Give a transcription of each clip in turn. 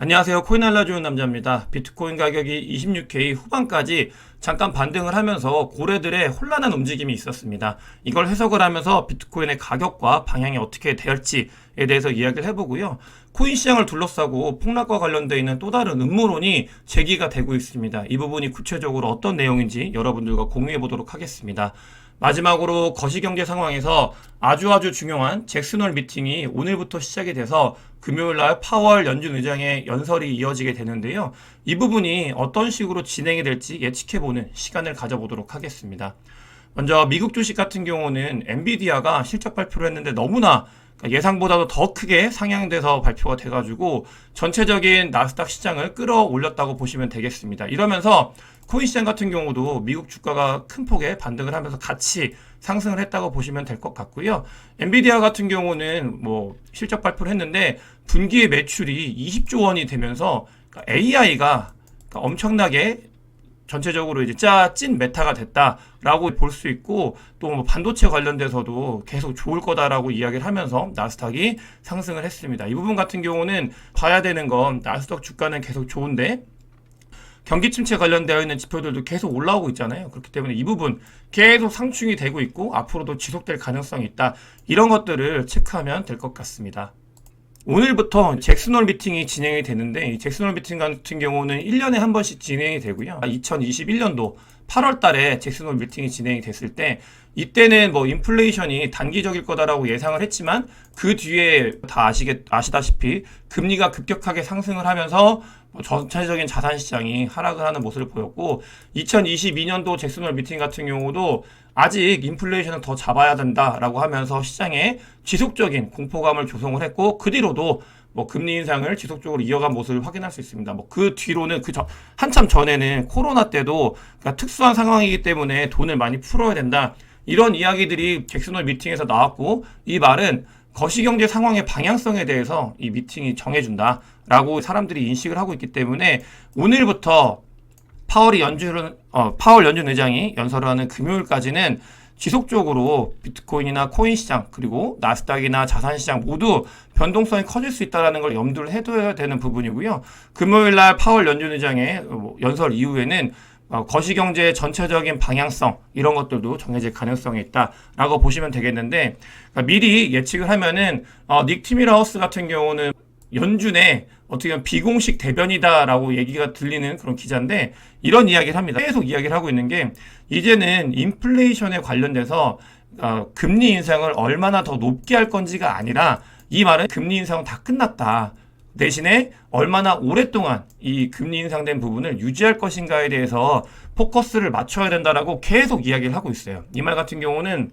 안녕하세요. 코인 알려주는 남자입니다. 비트코인 가격이 26K 후반까지 잠깐 반등을 하면서 고래들의 혼란한 움직임이 있었습니다. 이걸 해석을 하면서 비트코인의 가격과 방향이 어떻게 될지에 대해서 이야기를 해보고요. 코인 시장을 둘러싸고 폭락과 관련되어 있는 또 다른 음모론이 제기가 되고 있습니다. 이 부분이 구체적으로 어떤 내용인지 여러분들과 공유해 보도록 하겠습니다. 마지막으로 거시경제 상황에서 아주 중요한 잭슨홀 미팅이 오늘부터 시작이 돼서 금요일날 파월 연준 의장의 연설이 이어지게 되는데요. 이 부분이 어떤 식으로 진행이 될지 예측해보는 시간을 가져보도록 하겠습니다. 먼저 미국 주식 같은 경우는 엔비디아가 실적 발표를 했는데 너무나 예상보다도 더 크게 상향돼서 발표가 돼가지고 전체적인 나스닥 시장을 끌어올렸다고 보시면 되겠습니다. 이러면서 코인 시장 같은 경우도 미국 주가가 큰 폭의 반등을 하면서 같이 상승을 했다고 보시면 될 것 같고요. 엔비디아 같은 경우는 실적 발표를 했는데 분기의 매출이 20조 원이 되면서 AI가 엄청나게 전체적으로 이제 찐 메타가 됐다라고 볼 수 있고, 또 반도체 관련돼서도 계속 좋을 거다라고 이야기를 하면서 나스닥이 상승을 했습니다. 이 부분 같은 경우는 봐야 되는 건 나스닥 주가는 계속 좋은데 경기 침체 관련되어 있는 지표들도 계속 올라오고 있잖아요. 그렇기 때문에 이 부분 계속 상충이 되고 있고 앞으로도 지속될 가능성이 있다. 이런 것들을 체크하면 될 것 같습니다. 오늘부터 잭슨홀 미팅이 진행이 되는데, 이 잭슨홀 미팅 같은 경우는 1년에 한 번씩 진행이 되고요. 2021년도 8월 달에 잭슨홀 미팅이 진행이 됐을 때 이때는 인플레이션이 단기적일 거다라고 예상을 했지만 그 뒤에 다 아시다시피 금리가 급격하게 상승을 하면서 전체적인 자산 시장이 하락을 하는 모습을 보였고, 2022년도 잭슨홀 미팅 같은 경우도 아직 인플레이션을 더 잡아야 된다라고 하면서 시장에 지속적인 공포감을 조성을 했고, 그 뒤로도 금리 인상을 지속적으로 이어간 모습을 확인할 수 있습니다. 그 뒤로는 한참 전에는 코로나 때도 특수한 상황이기 때문에 돈을 많이 풀어야 된다, 이런 이야기들이 잭슨홀 미팅에서 나왔고, 이 말은 거시경제 상황의 방향성에 대해서 이 미팅이 정해준다라고 사람들이 인식을 하고 있기 때문에 오늘부터 파월 연준 의장이 연설을 하는 금요일까지는 지속적으로 비트코인이나 코인 시장 그리고 나스닥이나 자산 시장 모두 변동성이 커질 수 있다는 걸 염두를 해둬야 되는 부분이고요. 금요일날 파월 연준 의장의 연설 이후에는 거시경제의 전체적인 방향성 이런 것들도 정해질 가능성이 있다라고 보시면 되겠는데, 미리 예측을 하면은 닉 티밀하우스 같은 경우는 연준의 어떻게 보면 비공식 대변이다라고 얘기가 들리는 그런 기자인데 이런 이야기를 합니다. 계속 이야기를 하고 있는 게, 이제는 인플레이션에 관련돼서 금리 인상을 얼마나 더 높게 할 건지가 아니라, 이 말은 금리 인상은 다 끝났다, 대신에 얼마나 오랫동안 이 금리 인상된 부분을 유지할 것인가에 대해서 포커스를 맞춰야 된다라고 계속 이야기를 하고 있어요. 이 말 같은 경우는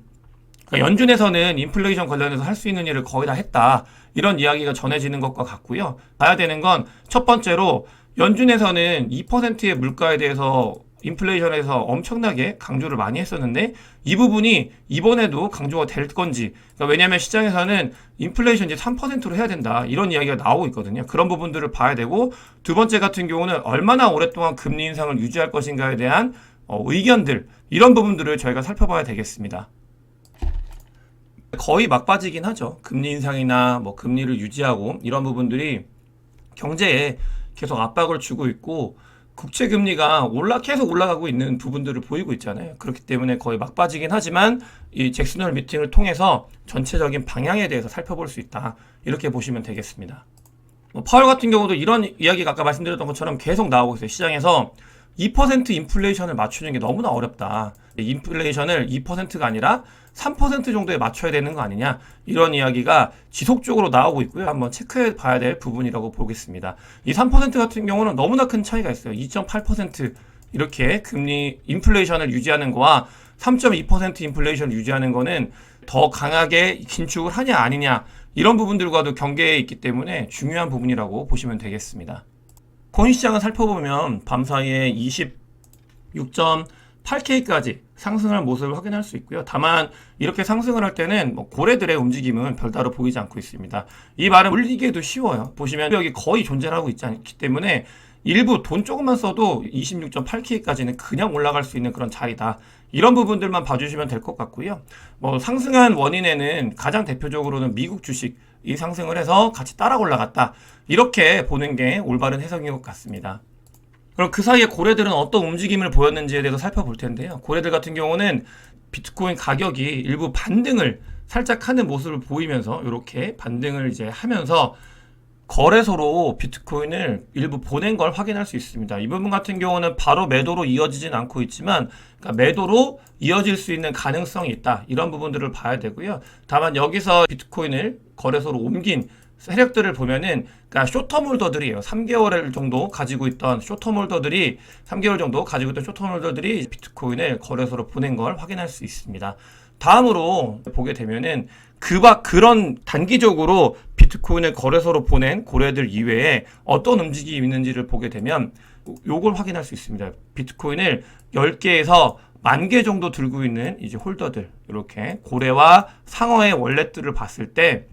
연준에서는 인플레이션 관련해서 할 수 있는 일을 거의 다 했다, 이런 이야기가 전해지는 것과 같고요. 봐야 되는 건 첫 번째로 연준에서는 2%의 물가에 대해서 인플레이션에서 엄청나게 강조를 많이 했었는데 이 부분이 이번에도 강조가 될 건지, 왜냐하면 시장에서는 인플레이션 이제 3%로 해야 된다, 이런 이야기가 나오고 있거든요. 그런 부분들을 봐야 되고, 두 번째 같은 경우는 얼마나 오랫동안 금리 인상을 유지할 것인가에 대한 의견들, 이런 부분들을 저희가 살펴봐야 되겠습니다. 거의 막바지긴 하죠. 금리 인상이나 금리를 유지하고 이런 부분들이 경제에 계속 압박을 주고 있고, 국채 금리가 계속 올라가고 있는 부분들을 보이고 있잖아요. 그렇기 때문에 거의 막바지긴 하지만 이 잭슨홀 미팅을 통해서 전체적인 방향에 대해서 살펴볼 수 있다, 이렇게 보시면 되겠습니다. 파월 같은 경우도 이런 이야기가 아까 말씀드렸던 것처럼 계속 나오고 있어요. 시장에서 2% 인플레이션을 맞추는 게 너무나 어렵다, 인플레이션을 2%가 아니라 3% 정도에 맞춰야 되는 거 아니냐, 이런 이야기가 지속적으로 나오고 있고요. 한번 체크해 봐야 될 부분이라고 보겠습니다. 이 3% 같은 경우는 너무나 큰 차이가 있어요. 2.8% 이렇게 금리 인플레이션을 유지하는 거와 3.2% 인플레이션을 유지하는 거는 더 강하게 긴축을 하냐 아니냐, 이런 부분들과도 경계에 있기 때문에 중요한 부분이라고 보시면 되겠습니다. 코인 시장을 살펴보면 밤사이에 26.8K까지 상승할 모습을 확인할 수 있고요. 다만 이렇게 상승을 할 때는 고래들의 움직임은 별다르 보이지 않고 있습니다. 이 말은 올리기에도 쉬워요. 보시면 여기 거의 존재하고 있지 않기 때문에 일부 돈 조금만 써도 26.8K까지는 그냥 올라갈 수 있는 그런 자리다, 이런 부분들만 봐주시면 될 것 같고요. 상승한 원인에는 가장 대표적으로는 미국 주식 이 상승을 해서 같이 따라 올라갔다. 이렇게 보는 게 올바른 해석인 것 같습니다. 그럼 그 사이에 고래들은 어떤 움직임을 보였는지에 대해서 살펴볼 텐데요. 고래들 같은 경우는 비트코인 가격이 일부 반등을 살짝 하는 모습을 보이면서 이렇게 반등을 이제 하면서 거래소로 비트코인을 일부 보낸 걸 확인할 수 있습니다. 이 부분 같은 경우는 바로 매도로 이어지진 않고 있지만, 그러니까 매도로 이어질 수 있는 가능성이 있다. 이런 부분들을 봐야 되고요. 다만 여기서 비트코인을 거래소로 옮긴 세력들을 보면은, 그러니까 쇼터몰더들이에요. 3개월 정도 가지고 있던 쇼터몰더들이 비트코인을 거래소로 보낸 걸 확인할 수 있습니다. 다음으로 보게 되면은 그런 단기적으로 비트코인을 거래소로 보낸 고래들 이외에 어떤 움직임이 있는지를 보게 되면 요걸 확인할 수 있습니다. 비트코인을 10개에서 10,000개 정도 들고 있는 이제 홀더들, 이렇게 고래와 상어의 월렛들을 봤을 때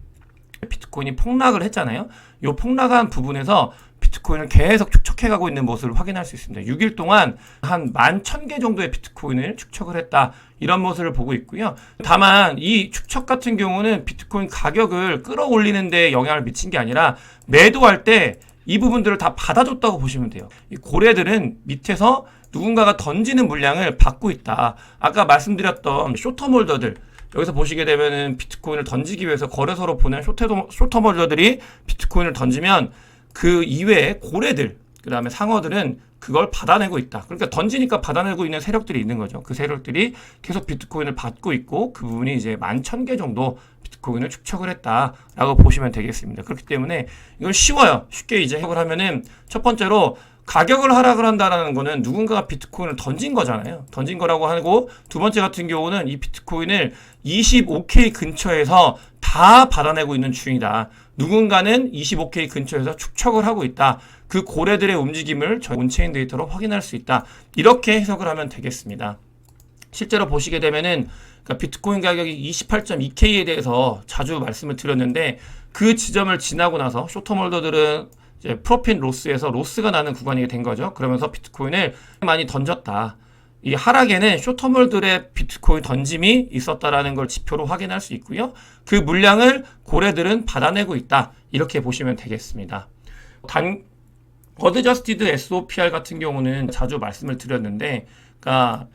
비트코인이 폭락을 했잖아요. 이 폭락한 부분에서 비트코인을 계속 축적해가고 있는 모습을 확인할 수 있습니다. 6일 동안 한 11,000개 정도의 비트코인을 축적을 했다. 이런 모습을 보고 있고요. 다만 이 축적 같은 경우는 비트코인 가격을 끌어올리는 데 영향을 미친 게 아니라 매도할 때 이 부분들을 다 받아줬다고 보시면 돼요. 이 고래들은 밑에서 누군가가 던지는 물량을 받고 있다. 아까 말씀드렸던 쇼터몰더들, 여기서 보시게 되면은 비트코인을 던지기 위해서 거래소로 보낸 쇼터몰더들이 비트코인을 던지면 그 이외에 고래들, 그 다음에 상어들은 그걸 받아내고 있다. 그러니까 던지니까 받아내고 있는 세력들이 있는 거죠. 그 세력들이 계속 비트코인을 받고 있고, 그 부분이 이제 11,000개 정도 비트코인을 축적을 했다라고 보시면 되겠습니다. 그렇기 때문에 이건 쉬워요. 쉽게 이제 해석을 하면은, 첫 번째로 가격을 하락을 한다는 거는 누군가가 비트코인을 던진 거잖아요. 던진 거라고 하고, 두 번째 같은 경우는 이 비트코인을 25K 근처에서 다 받아내고 있는 중이다. 누군가는 25K 근처에서 축적을 하고 있다. 그 고래들의 움직임을 저희 온체인 데이터로 확인할 수 있다. 이렇게 해석을 하면 되겠습니다. 실제로 보시게 되면은, 그러니까 비트코인 가격이 28.2K에 대해서 자주 말씀을 드렸는데, 그 지점을 지나고 나서 쇼터몰더들은 이제 프로핏 로스에서 로스가 나는 구간이 된 거죠. 그러면서 비트코인을 많이 던졌다. 이 하락에는 쇼터몰들의 비트코인 던짐이 있었다라는 걸 지표로 확인할 수 있고요. 그 물량을 고래들은 받아내고 있다. 이렇게 보시면 되겠습니다. 어드저스티드 SOPR 같은 경우는 자주 말씀을 드렸는데, 그러니까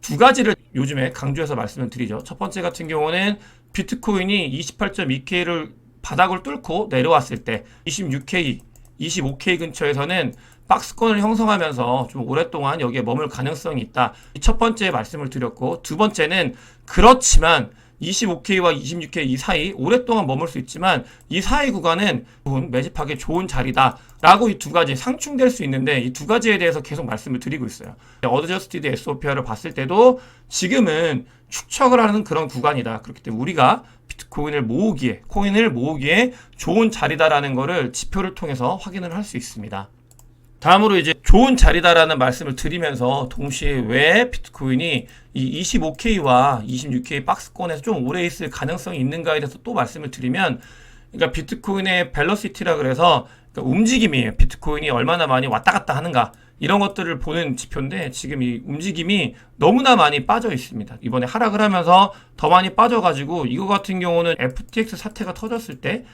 두 가지를 요즘에 강조해서 말씀을 드리죠. 첫 번째 같은 경우는 비트코인이 28.2K를 바닥을 뚫고 내려왔을 때 26K, 25K 근처에서는 박스권을 형성하면서 좀 오랫동안 여기에 머물 가능성이 있다. 첫 번째 말씀을 드렸고, 두 번째는 그렇지만 25K와 26K 이 사이 오랫동안 머물 수 있지만 이 사이 구간은 매집하기 좋은 자리다 라고 이 두 가지 상충될 수 있는데, 이 두 가지에 대해서 계속 말씀을 드리고 있어요. 어드저스티드 SOPR을 봤을 때도 지금은 축적을 하는 그런 구간이다. 그렇기 때문에 우리가 비트코인을 코인을 모으기에 좋은 자리다라는 거를 지표를 통해서 확인을 할 수 있습니다. 다음으로 이제 좋은 자리다라는 말씀을 드리면서 동시에 왜 비트코인이 이 25K와 26K 박스권에서 좀 오래 있을 가능성이 있는가에 대해서 또 말씀을 드리면, 그러니까 비트코인의 벨러시티라 그래서 그러니까 움직임이에요. 비트코인이 얼마나 많이 왔다 갔다 하는가, 이런 것들을 보는 지표인데, 지금 이 움직임이 너무나 많이 빠져 있습니다. 이번에 하락을 하면서 더 많이 빠져가지고, 이거 같은 경우는 FTX 사태가 터졌을 때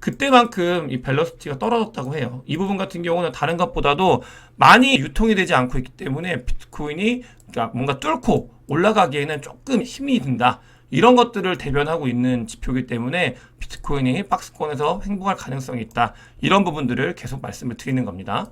그때만큼 이 벨러시티가 떨어졌다고 해요. 이 부분 같은 경우는 다른 것보다도 많이 유통이 되지 않고 있기 때문에 비트코인이 그러니까 뭔가 뚫고 올라가기에는 조금 힘이 든다. 이런 것들을 대변하고 있는 지표이기 때문에 비트코인이 박스권에서 횡보할 가능성이 있다. 이런 부분들을 계속 말씀을 드리는 겁니다.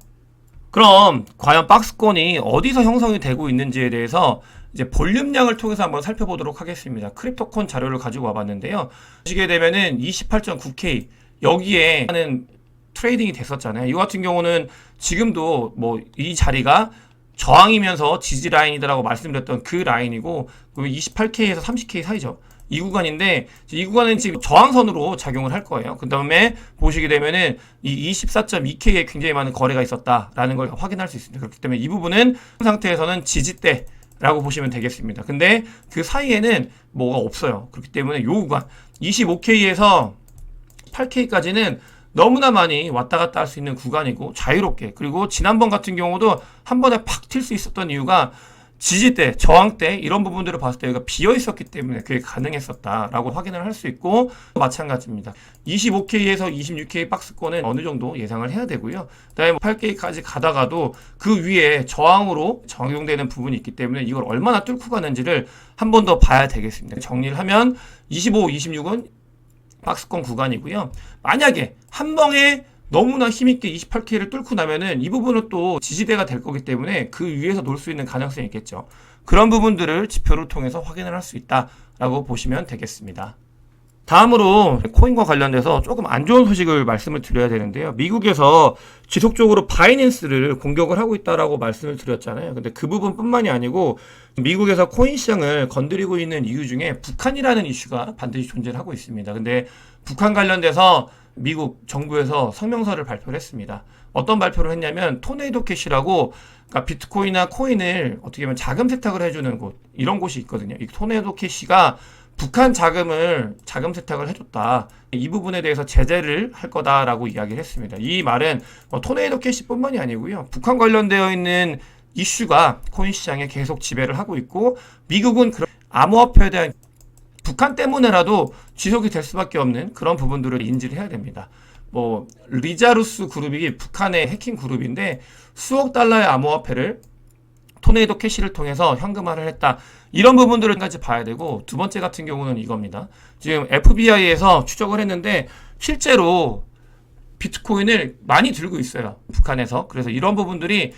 그럼 과연 박스권이 어디서 형성이 되고 있는지에 대해서 이제 볼륨량을 통해서 한번 살펴보도록 하겠습니다. 크립토콘 자료를 가지고 와봤는데요. 보시게 되면은 28.9K 여기에 하는 트레이딩이 됐었잖아요. 이 같은 경우는 지금도 뭐 이 자리가 저항이면서 지지 라인이다라고 말씀드렸던 그 라인이고, 28K에서 30K 사이죠. 이 구간인데, 이 구간은 지금 저항선으로 작용을 할 거예요. 그 다음에 보시게 되면은 이 24.2K에 굉장히 많은 거래가 있었다라는 걸 확인할 수 있습니다. 그렇기 때문에 이 부분은 현 상태에서는 지지대 라고 보시면 되겠습니다. 근데 그 사이에는 뭐가 없어요. 그렇기 때문에 이 구간 25K에서 8K까지는 너무나 많이 왔다 갔다 할 수 있는 구간이고 자유롭게, 그리고 지난번 같은 경우도 한 번에 팍 튈 수 있었던 이유가 지지대, 저항대 이런 부분들을 봤을 때 여기가 비어 있었기 때문에 그게 가능했었다라고 확인을 할 수 있고 마찬가지입니다. 25K에서 26K 박스권은 어느 정도 예상을 해야 되고요. 그다음에 8K까지 가다가도 그 위에 저항으로 적용되는 부분이 있기 때문에 이걸 얼마나 뚫고 가는지를 한 번 더 봐야 되겠습니다. 정리를 하면 25, 26은 박스권 구간이고요. 만약에 한 방에 너무나 힘있게 28K를 뚫고 나면은 이 부분은 또 지지대가 될 거기 때문에 그 위에서 놀 수 있는 가능성이 있겠죠. 그런 부분들을 지표를 통해서 확인을 할 수 있다라고 보시면 되겠습니다. 다음으로 코인과 관련돼서 조금 안 좋은 소식을 말씀을 드려야 되는데요. 미국에서 지속적으로 바이낸스를 공격을 하고 있다라고 말씀을 드렸잖아요. 근데 그 부분뿐만이 아니고 미국에서 코인 시장을 건드리고 있는 이유 중에 북한이라는 이슈가 반드시 존재를 하고 있습니다. 근데 북한 관련돼서 미국 정부에서 성명서를 발표를 했습니다. 어떤 발표를 했냐면 토네이도 캐시라고, 그러니까 비트코인이나 코인을 어떻게 보면 자금 세탁을 해주는 곳, 이런 곳이 있거든요. 이 토네이도 캐시가 북한 자금 세탁을 해줬다. 이 부분에 대해서 제재를 할 거다라고 이야기를 했습니다. 이 말은 토네이도 캐시뿐만이 아니고요. 북한 관련되어 있는 이슈가 코인 시장에 계속 지배를 하고 있고, 미국은 그런 암호화폐에 대한 북한 때문에라도 지속이 될 수밖에 없는 그런 부분들을 인지를 해야 됩니다. 리자루스 그룹이 북한의 해킹 그룹인데 수억 달러의 암호화폐를 토네이도 캐시를 통해서 현금화를 했다. 이런 부분들을 까지 봐야 되고, 두 번째 같은 경우는 이겁니다. 지금 FBI에서 추적을 했는데 실제로 비트코인을 많이 들고 있어요. 북한에서. 그래서 이런 부분들이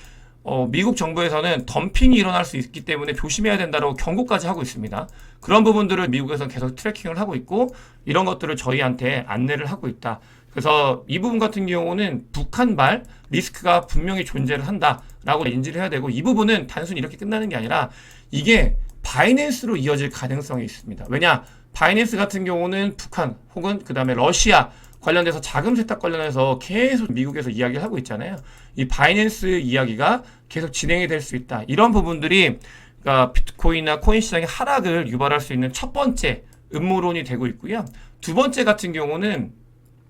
미국 정부에서는 덤핑이 일어날 수 있기 때문에 조심해야 된다고 경고까지 하고 있습니다. 그런 부분들을 미국에서는 계속 트래킹을 하고 있고, 이런 것들을 저희한테 안내를 하고 있다. 그래서 이 부분 같은 경우는 북한발 리스크가 분명히 존재를 한다라고 인지를 해야 되고, 이 부분은 단순히 이렇게 끝나는 게 아니라 이게 바이낸스로 이어질 가능성이 있습니다. 왜냐? 바이낸스 같은 경우는 북한 혹은 그 다음에 러시아 관련돼서 자금 세탁 관련해서 계속 미국에서 이야기를 하고 있잖아요. 이 바이낸스 이야기가 계속 진행이 될 수 있다. 이런 부분들이 그러니까 비트코인이나 코인 시장의 하락을 유발할 수 있는 첫 번째 음모론이 되고 있고요. 두 번째 같은 경우는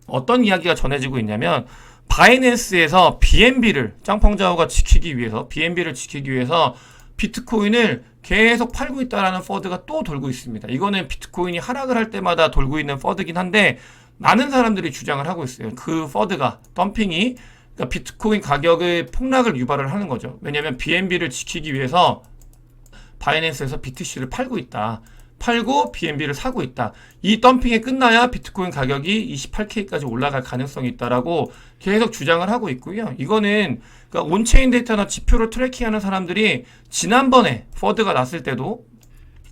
어떤 이야기가 전해지고 있냐면, 바이낸스에서 BNB를 짱펑자오가 지키기 위해서 비트코인을 계속 팔고 있다라는 퍼드가 또 돌고 있습니다. 이거는 비트코인이 하락을 할 때마다 돌고 있는 퍼드긴 한데 많은 사람들이 주장을 하고 있어요. 그 퍼드가 덤핑이 그러니까 비트코인 가격의 폭락을 유발을 하는 거죠. 왜냐하면 BNB를 지키기 위해서 바이낸스에서 BTC를 팔고 있다. 팔고 BNB를 사고 있다. 이 덤핑이 끝나야 비트코인 가격이 28K까지 올라갈 가능성이 있다라고 계속 주장을 하고 있고요. 이거는 그러니까 온체인 데이터나 지표를 트래킹하는 사람들이 지난번에 퍼드가 났을 때도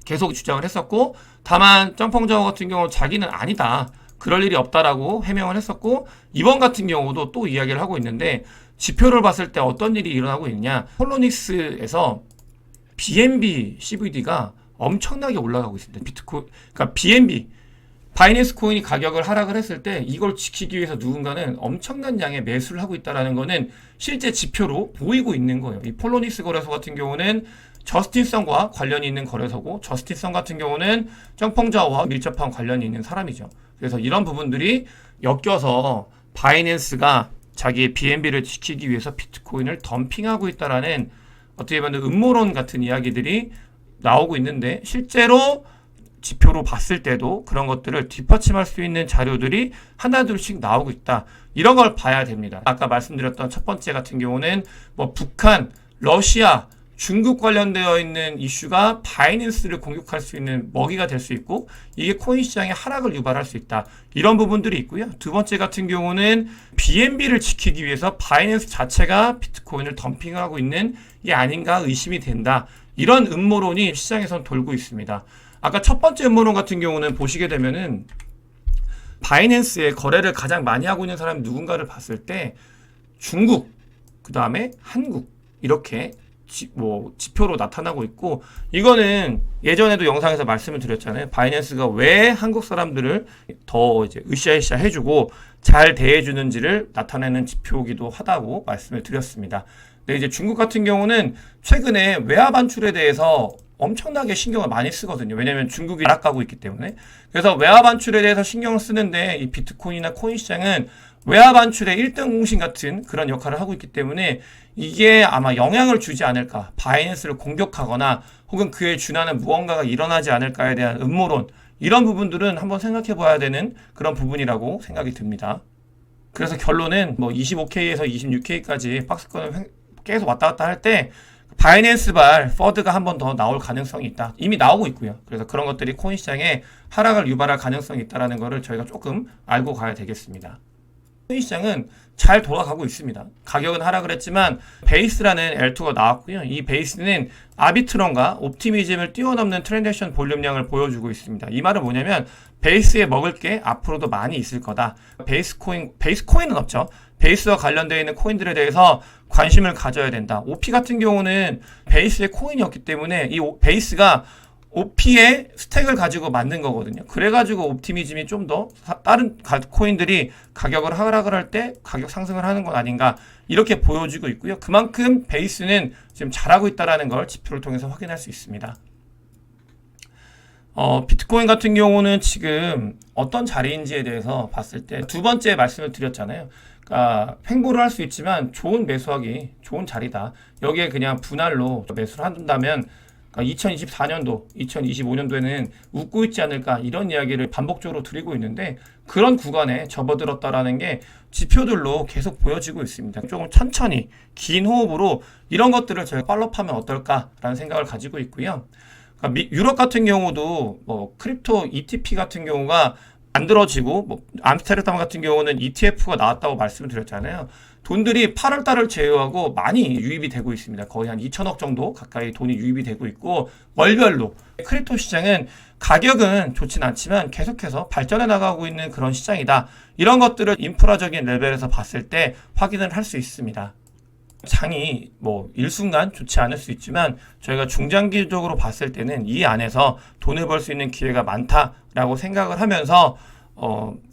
계속 주장을 했었고, 다만 점펑자오 같은 경우 자기는 아니다. 그럴 일이 없다라고 해명을 했었고, 이번 같은 경우도 또 이야기를 하고 있는데, 지표를 봤을 때 어떤 일이 일어나고 있냐. 폴로닉스에서 BNB CVD가 엄청나게 올라가고 있습니다. 그러니까 BNB, 바이낸스 코인이 가격을 하락을 했을 때 이걸 지키기 위해서 누군가는 엄청난 양의 매수를 하고 있다는 거는 실제 지표로 보이고 있는 거예요. 이 폴로닉스 거래소 같은 경우는 저스틴성과 관련이 있는 거래소고, 저스틴성 같은 경우는 점펑자오와 밀접한 관련이 있는 사람이죠. 그래서 이런 부분들이 엮여서 바이낸스가 자기의 BNB를 지키기 위해서 비트코인을 덤핑하고 있다라는 어떻게 보면 음모론 같은 이야기들이 나오고 있는데, 실제로 지표로 봤을 때도 그런 것들을 뒷받침할 수 있는 자료들이 하나둘씩 나오고 있다. 이런 걸 봐야 됩니다. 아까 말씀드렸던 첫 번째 같은 경우는 북한, 러시아, 중국 관련되어 있는 이슈가 바이낸스를 공격할 수 있는 먹이가 될 수 있고, 이게 코인 시장의 하락을 유발할 수 있다. 이런 부분들이 있고요. 두 번째 같은 경우는 BNB를 지키기 위해서 바이낸스 자체가 비트코인을 덤핑하고 있는 게 아닌가 의심이 된다. 이런 음모론이 시장에선 돌고 있습니다. 아까 첫 번째 음모론 같은 경우는 보시게 되면은 바이낸스에 거래를 가장 많이 하고 있는 사람이 누군가를 봤을 때 중국, 그 다음에 한국 이렇게 지표로 나타나고 있고, 이거는 예전에도 영상에서 말씀을 드렸잖아요. 바이낸스가 왜 한국 사람들을 더 이제 으쌰으쌰 해주고 잘 대해주는지를 나타내는 지표이기도 하다고 말씀을 드렸습니다. 근데 이제 중국 같은 경우는 최근에 외화 반출에 대해서 엄청나게 신경을 많이 쓰거든요. 왜냐하면 중국이 하락하고 있기 때문에. 그래서 외화 반출에 대해서 신경을 쓰는데 이 비트코인이나 코인 시장은 외화 반출의 1등 공신 같은 그런 역할을 하고 있기 때문에 이게 아마 영향을 주지 않을까, 바이낸스를 공격하거나 혹은 그에 준하는 무언가가 일어나지 않을까에 대한 음모론, 이런 부분들은 한번 생각해 봐야 되는 그런 부분이라고 생각이 듭니다. 그래서 결론은 뭐 25K에서 26K까지 박스권을 계속 왔다 갔다 할 때 바이낸스발 퍼드가 한 번 더 나올 가능성이 있다. 이미 나오고 있고요. 그래서 그런 것들이 코인 시장에 하락을 유발할 가능성이 있다는 것을 저희가 조금 알고 가야 되겠습니다. 코인 시장은 잘 돌아가고 있습니다. 가격은 하락을 했지만 베이스라는 L2가 나왔고요. 이 베이스는 아비트론과 옵티미즘을 뛰어넘는 트랜잭션 볼륨량을 보여주고 있습니다. 이 말은 뭐냐면 베이스에 먹을 게 앞으로도 많이 있을 거다. 베이스 코인은 없죠. 베이스와 관련되어 있는 코인들에 대해서 관심을 가져야 된다. OP 같은 경우는 베이스의 코인이었기 때문에 이 베이스가 OP의 스택을 가지고 만든 거거든요. 그래가지고 옵티미즘이 좀 더 다른 코인들이 가격을 하락을 할 때 가격 상승을 하는 건 아닌가, 이렇게 보여지고 있고요. 그만큼 베이스는 지금 잘하고 있다는 걸 지표를 통해서 확인할 수 있습니다. 비트코인 같은 경우는 지금 어떤 자리인지에 대해서 봤을 때 두 번째 말씀을 드렸잖아요. 그러니까 횡보를 할 수 있지만 좋은 매수하기 좋은 자리다. 여기에 그냥 분할로 매수를 한다면 2024년도, 2025년도에는 웃고 있지 않을까, 이런 이야기를 반복적으로 드리고 있는데 그런 구간에 접어들었다라는 게 지표들로 계속 보여지고 있습니다. 조금 천천히 긴 호흡으로 이런 것들을 저희가 팔로우하면 어떨까라는 생각을 가지고 있고요. 그러니까 유럽 같은 경우도 뭐 크립토 ETP 같은 경우가 만들어지고, 뭐 암스테르담 같은 경우는 ETF가 나왔다고 말씀을 드렸잖아요. 돈들이 8월 달을 제외하고 많이 유입이 되고 있습니다. 거의 한 2천억 정도 가까이 돈이 유입이 되고 있고, 월별로 크립토 시장은 가격은 좋진 않지만 계속해서 발전해 나가고 있는 그런 시장이다. 이런 것들을 인프라적인 레벨에서 봤을 때 확인을 할 수 있습니다. 장이 뭐 일순간 좋지 않을 수 있지만 저희가 중장기적으로 봤을 때는 이 안에서 돈을 벌 수 있는 기회가 많다라고 생각을 하면서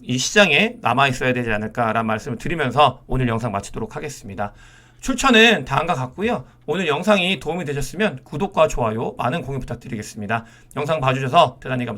이 시장에 남아 있어야 되지 않을까라는 말씀을 드리면서 오늘 영상 마치도록 하겠습니다. 출처는 다음과 같고요. 오늘 영상이 도움이 되셨으면 구독과 좋아요, 많은 공유 부탁드리겠습니다. 영상 봐주셔서 대단히 감사합니다.